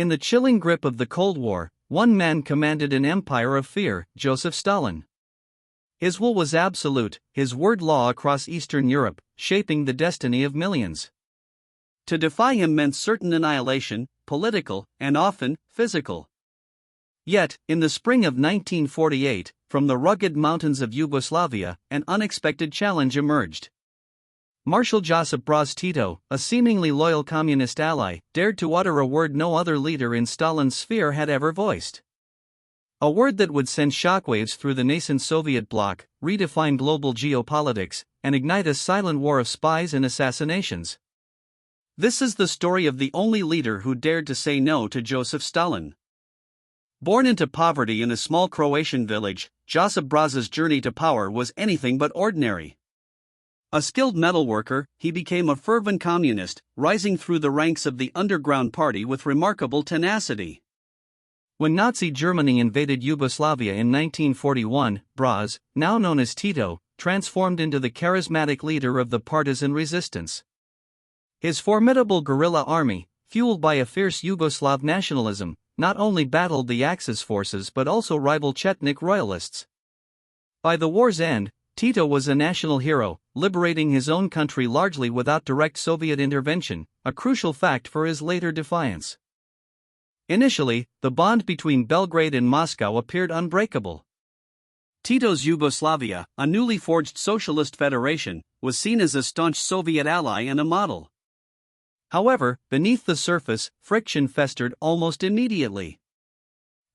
In the chilling grip of the Cold War, one man commanded an empire of fear: Joseph Stalin. His will was absolute, his word law across Eastern Europe, shaping the destiny of millions. To defy him meant certain annihilation, political, and often physical. Yet, in the spring of 1948, from the rugged mountains of Yugoslavia, an unexpected challenge emerged. Marshal Josip Broz Tito, a seemingly loyal communist ally, dared to utter a word no other leader in Stalin's sphere had ever voiced. A word that would send shockwaves through the nascent Soviet bloc, redefine global geopolitics, and ignite a silent war of spies and assassinations. This is the story of the only leader who dared to say no to Joseph Stalin. Born into poverty in a small Croatian village, Josip Broz's journey to power was anything but ordinary. A skilled metalworker, he became a fervent communist, rising through the ranks of the underground party with remarkable tenacity. When Nazi Germany invaded Yugoslavia in 1941, Broz, now known as Tito, transformed into the charismatic leader of the partisan resistance. His formidable guerrilla army, fueled by a fierce Yugoslav nationalism, not only battled the Axis forces but also rival Chetnik royalists. By the war's end, Tito was a national hero, liberating his own country largely without direct Soviet intervention, a crucial fact for his later defiance. Initially, the bond between Belgrade and Moscow appeared unbreakable. Tito's Yugoslavia, a newly forged socialist federation, was seen as a staunch Soviet ally and a model. However, beneath the surface, friction festered almost immediately.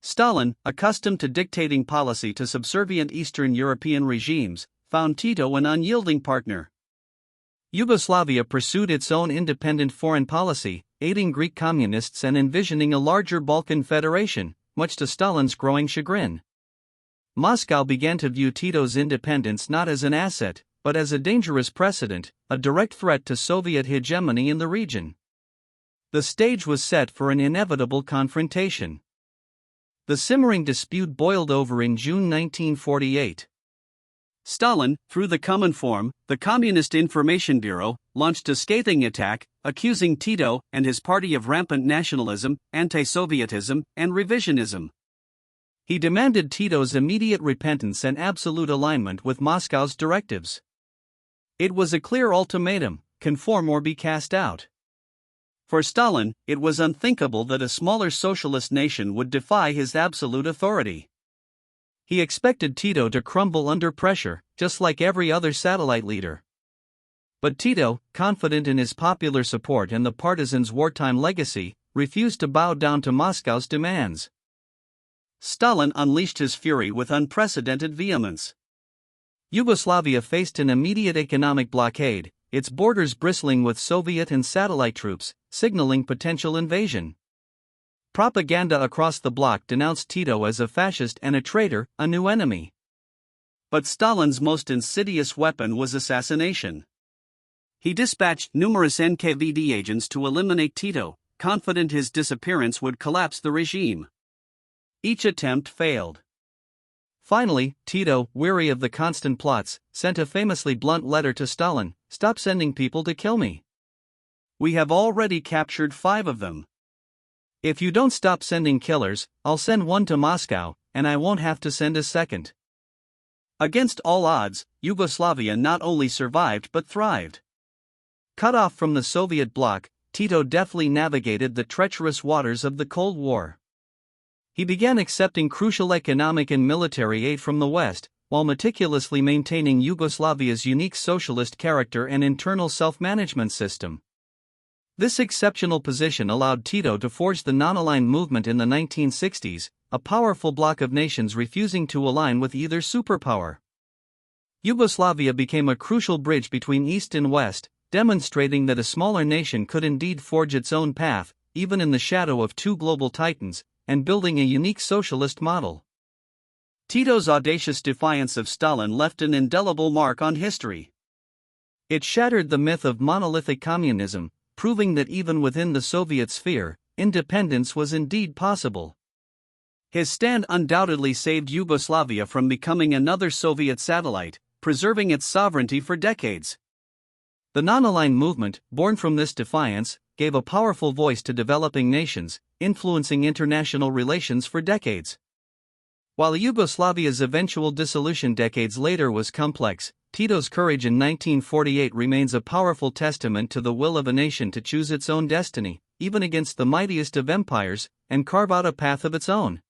Stalin, accustomed to dictating policy to subservient Eastern European regimes, found Tito an unyielding partner. Yugoslavia pursued its own independent foreign policy, aiding Greek communists and envisioning a larger Balkan federation, much to Stalin's growing chagrin. Moscow began to view Tito's independence not as an asset, but as a dangerous precedent, a direct threat to Soviet hegemony in the region. The stage was set for an inevitable confrontation. The simmering dispute boiled over in June 1948. Stalin, through the Cominform, the Communist Information Bureau, launched a scathing attack, accusing Tito and his party of rampant nationalism, anti-Sovietism, and revisionism. He demanded Tito's immediate repentance and absolute alignment with Moscow's directives. It was a clear ultimatum: conform or be cast out. For Stalin, it was unthinkable that a smaller socialist nation would defy his absolute authority. He expected Tito to crumble under pressure, just like every other satellite leader. But Tito, confident in his popular support and the partisans' wartime legacy, refused to bow down to Moscow's demands. Stalin unleashed his fury with unprecedented vehemence. Yugoslavia faced an immediate economic blockade, its borders bristling with Soviet and satellite troops, signaling potential invasion. Propaganda across the bloc denounced Tito as a fascist and a traitor, a new enemy. But Stalin's most insidious weapon was assassination. He dispatched numerous NKVD agents to eliminate Tito, confident his disappearance would collapse the regime. Each attempt failed. Finally, Tito, weary of the constant plots, sent a famously blunt letter to Stalin: "Stop sending people to kill me. We have already captured 5 of them. If you don't stop sending killers, I'll send one to Moscow, and I won't have to send a second." Against all odds, Yugoslavia not only survived but thrived. Cut off from the Soviet bloc, Tito deftly navigated the treacherous waters of the Cold War. He began accepting crucial economic and military aid from the West, while meticulously maintaining Yugoslavia's unique socialist character and internal self-management system. This exceptional position allowed Tito to forge the non-aligned movement in the 1960s, a powerful bloc of nations refusing to align with either superpower. Yugoslavia became a crucial bridge between East and West, demonstrating that a smaller nation could indeed forge its own path, even in the shadow of 2 global titans, and building a unique socialist model. Tito's audacious defiance of Stalin left an indelible mark on history. It shattered the myth of monolithic communism, proving that even within the Soviet sphere, independence was indeed possible. His stand undoubtedly saved Yugoslavia from becoming another Soviet satellite, preserving its sovereignty for decades. The non-aligned movement, born from this defiance, gave a powerful voice to developing nations, influencing international relations for decades. While Yugoslavia's eventual dissolution decades later was complex, Tito's courage in 1948 remains a powerful testament to the will of a nation to choose its own destiny, even against the mightiest of empires, and carve out a path of its own.